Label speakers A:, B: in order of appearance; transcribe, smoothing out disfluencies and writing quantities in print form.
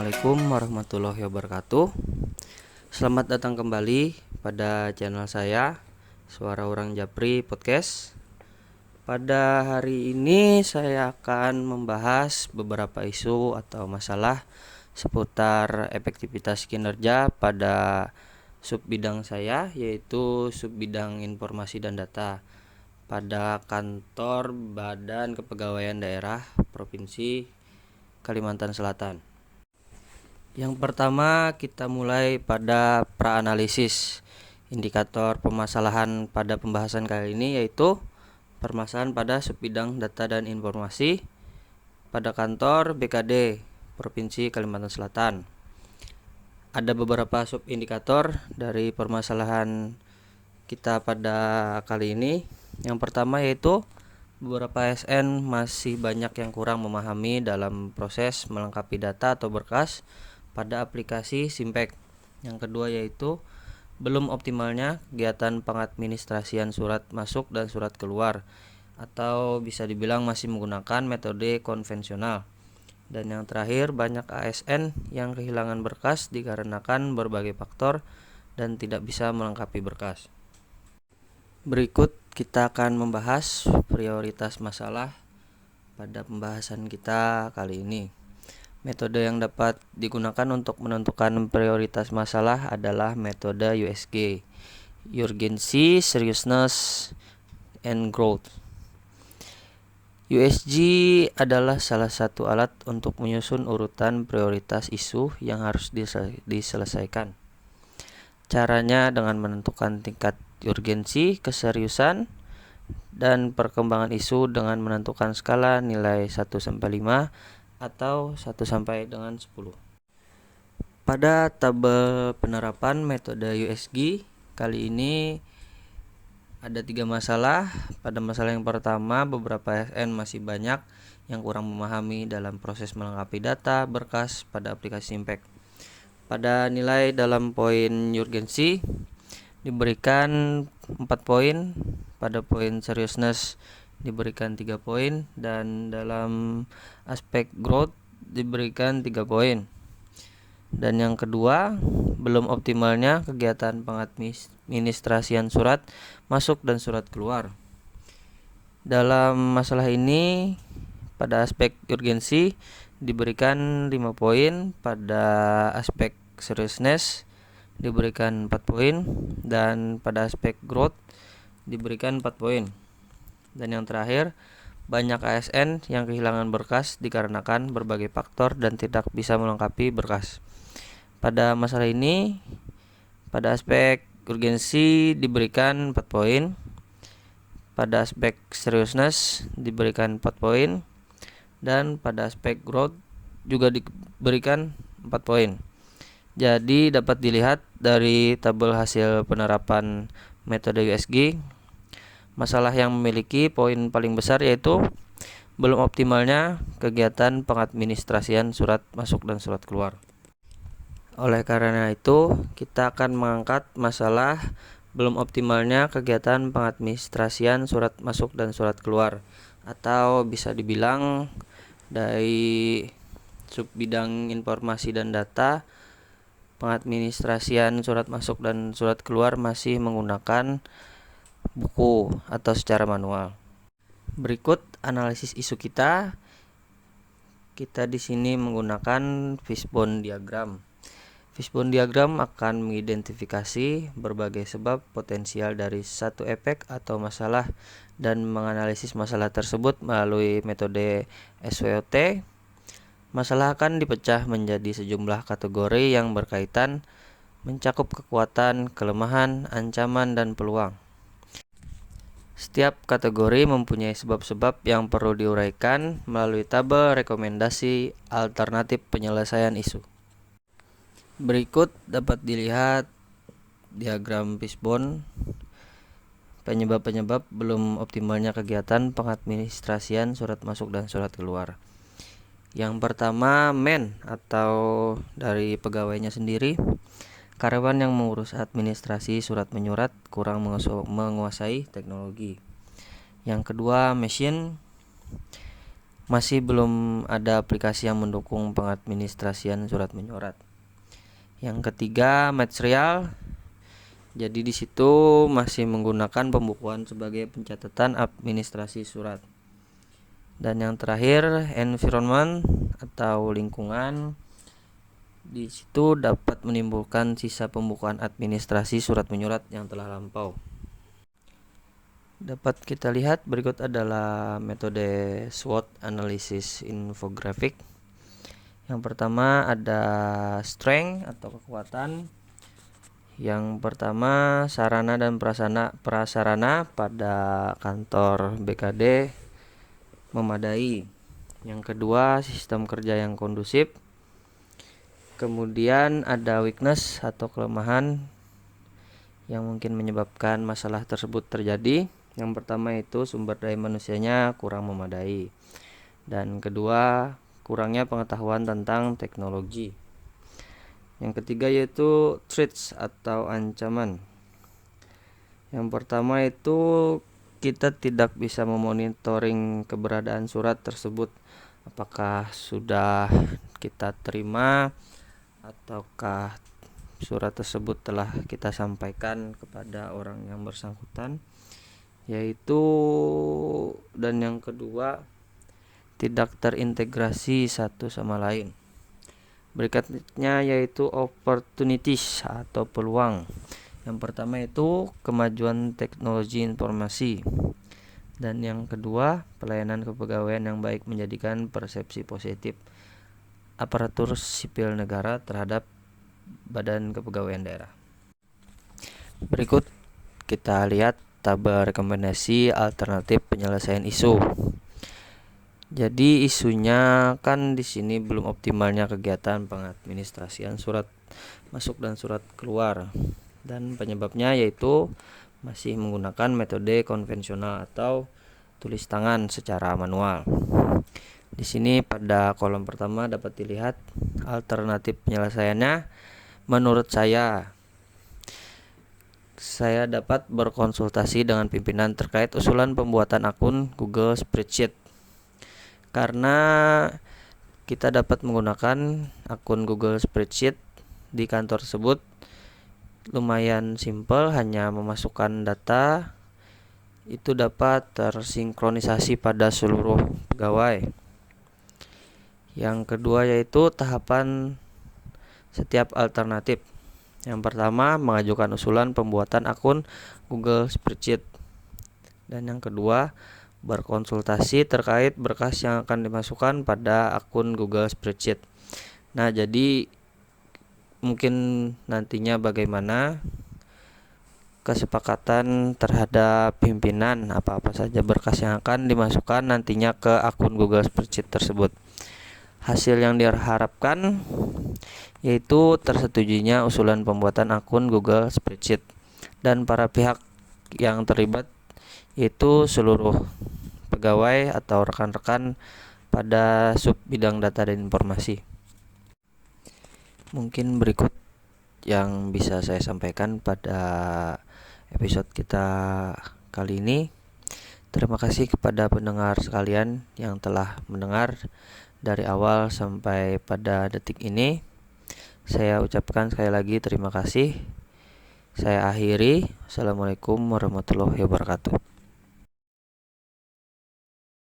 A: Assalamualaikum warahmatullahi wabarakatuh. Selamat datang kembali pada channel saya, Suara Orang Japri Podcast. Pada hari ini saya akan membahas beberapa isu atau masalah seputar efektivitas kinerja pada sub bidang saya, yaitu sub bidang informasi dan data pada kantor Badan Kepegawaian Daerah Provinsi Kalimantan Selatan. Yang pertama, kita mulai pada praanalisis indikator permasalahan pada pembahasan kali ini, yaitu permasalahan pada subbidang data dan informasi pada kantor BKD Provinsi Kalimantan Selatan. Ada beberapa subindikator dari permasalahan kita pada kali ini. Yang pertama yaitu beberapa ASN masih banyak yang kurang memahami dalam proses melengkapi data atau berkas pada aplikasi Simpek. Yang kedua yaitu belum optimalnya kegiatan pengadministrasian surat masuk dan surat keluar, atau bisa dibilang masih menggunakan metode konvensional. Dan yang terakhir, banyak ASN yang kehilangan berkas dikarenakan berbagai faktor dan tidak bisa melengkapi berkas. Berikut kita akan membahas prioritas masalah pada pembahasan kita kali ini. Metode yang dapat digunakan untuk menentukan prioritas masalah adalah metode USG, Urgency, Seriousness, and Growth. USG adalah salah satu alat untuk menyusun urutan prioritas isu yang harus diselesaikan. Caranya dengan menentukan tingkat urgensi, keseriusan, dan perkembangan isu dengan menentukan skala nilai 1-5 atau 1 sampai dengan 10. Pada tabel penerapan metode USG kali ini ada 3 masalah. Pada masalah yang pertama, beberapa ASN masih banyak yang kurang memahami dalam proses melengkapi data berkas pada aplikasi Simpek. Pada nilai dalam poin urgensi diberikan 4 poin, pada poin seriousness diberikan 3 poin, dan dalam aspek growth diberikan 3 poin. Dan yang kedua, belum optimalnya kegiatan pengadministrasian surat masuk dan surat keluar. Dalam masalah ini, pada aspek urgensi diberikan 5 poin, pada aspek seriousness diberikan 4 poin, dan pada aspek growth diberikan 4 poin. Dan yang terakhir, banyak ASN yang kehilangan berkas dikarenakan berbagai faktor dan tidak bisa melengkapi berkas. Pada masalah ini, pada aspek urgensi diberikan 4 poin, pada aspek seriousness diberikan 4 poin, dan pada aspek growth juga diberikan 4 poin. Jadi dapat dilihat dari tabel hasil penerapan metode USG, masalah yang memiliki poin paling besar yaitu belum optimalnya kegiatan pengadministrasian surat masuk dan surat keluar. Oleh karena itu, kita akan mengangkat masalah belum optimalnya kegiatan pengadministrasian surat masuk dan surat keluar, atau bisa dibilang dari sub bidang informasi dan data, pengadministrasian surat masuk dan surat keluar masih menggunakan buku atau secara manual. Berikut analisis isu kita. Kita di sini menggunakan fishbone diagram. Fishbone diagram akan mengidentifikasi berbagai sebab potensial dari satu efek atau masalah dan menganalisis masalah tersebut melalui metode SWOT. Masalah akan dipecah menjadi sejumlah kategori yang berkaitan, mencakup kekuatan, kelemahan, ancaman, dan peluang. Setiap kategori mempunyai sebab-sebab yang perlu diuraikan melalui tabel rekomendasi alternatif penyelesaian isu. Berikut dapat dilihat diagram fishbone penyebab-penyebab belum optimalnya kegiatan pengadministrasian surat masuk dan surat keluar. Yang pertama, atau dari pegawainya sendiri. Karyawan yang mengurus administrasi surat menyurat kurang menguasai teknologi. Yang kedua, masih belum ada aplikasi yang mendukung pengadministrasian surat menyurat. Yang ketiga, material. Jadi di situ masih menggunakan pembukuan sebagai pencatatan administrasi surat. Dan yang terakhir, environment atau lingkungan. Di situ dapat menimbulkan sisa pembukuan administrasi surat menyurat yang telah lampau. Dapat kita lihat berikut adalah metode SWOT analysis infographic. Yang pertama ada strength atau kekuatan. Yang pertama, sarana dan prasarana pada kantor BKD memadai. Yang kedua, sistem kerja yang kondusif. Kemudian ada weakness atau kelemahan yang mungkin menyebabkan masalah tersebut terjadi. Yang pertama itu sumber daya manusianya kurang memadai. Dan kedua, kurangnya pengetahuan tentang teknologi. Yang ketiga yaitu threats atau ancaman. Yang pertama itu kita tidak bisa memonitoring keberadaan surat tersebut, apakah sudah kita terima ataukah surat tersebut telah kita sampaikan kepada orang yang bersangkutan. Dan yang kedua, tidak terintegrasi satu sama lain. Berikutnya yaitu opportunities atau peluang. Yang pertama itu kemajuan teknologi informasi. Dan yang kedua, pelayanan kepegawaian yang baik menjadikan persepsi positif aparatur sipil negara terhadap badan kepegawaian daerah. Berikut kita lihat tabel rekomendasi alternatif penyelesaian isu. Jadi isunya kan di sini belum optimalnya kegiatan pengadministrasian surat masuk dan surat keluar, dan penyebabnya yaitu masih menggunakan metode konvensional atau tulis tangan secara manual. Di sini pada kolom pertama dapat dilihat alternatif penyelesaiannya. Menurut saya dapat berkonsultasi dengan pimpinan terkait usulan pembuatan akun Google Spreadsheet. Karena kita dapat menggunakan akun Google Spreadsheet di kantor tersebut lumayan simpel, hanya memasukkan data itu dapat tersinkronisasi pada seluruh pegawai. Yang kedua yaitu tahapan setiap alternatif. Yang pertama, mengajukan usulan pembuatan akun Google Spreadsheet. Dan yang kedua, berkonsultasi terkait berkas yang akan dimasukkan pada akun Google Spreadsheet. Nah, jadi mungkin nantinya bagaimana kesepakatan terhadap pimpinan apa-apa saja berkas yang akan dimasukkan nantinya ke akun Google Spreadsheet tersebut. Hasil yang diharapkan yaitu tersetujuinya usulan pembuatan akun Google Spreadsheet dan para pihak yang terlibat yaitu seluruh pegawai atau rekan-rekan pada sub bidang data dan informasi. Mungkin berikut yang bisa saya sampaikan pada episode kita kali ini. Terima kasih kepada pendengar sekalian yang telah mendengar dari awal sampai pada detik ini. Saya ucapkan sekali lagi terima kasih. Saya akhiri. Assalamualaikum warahmatullahi wabarakatuh.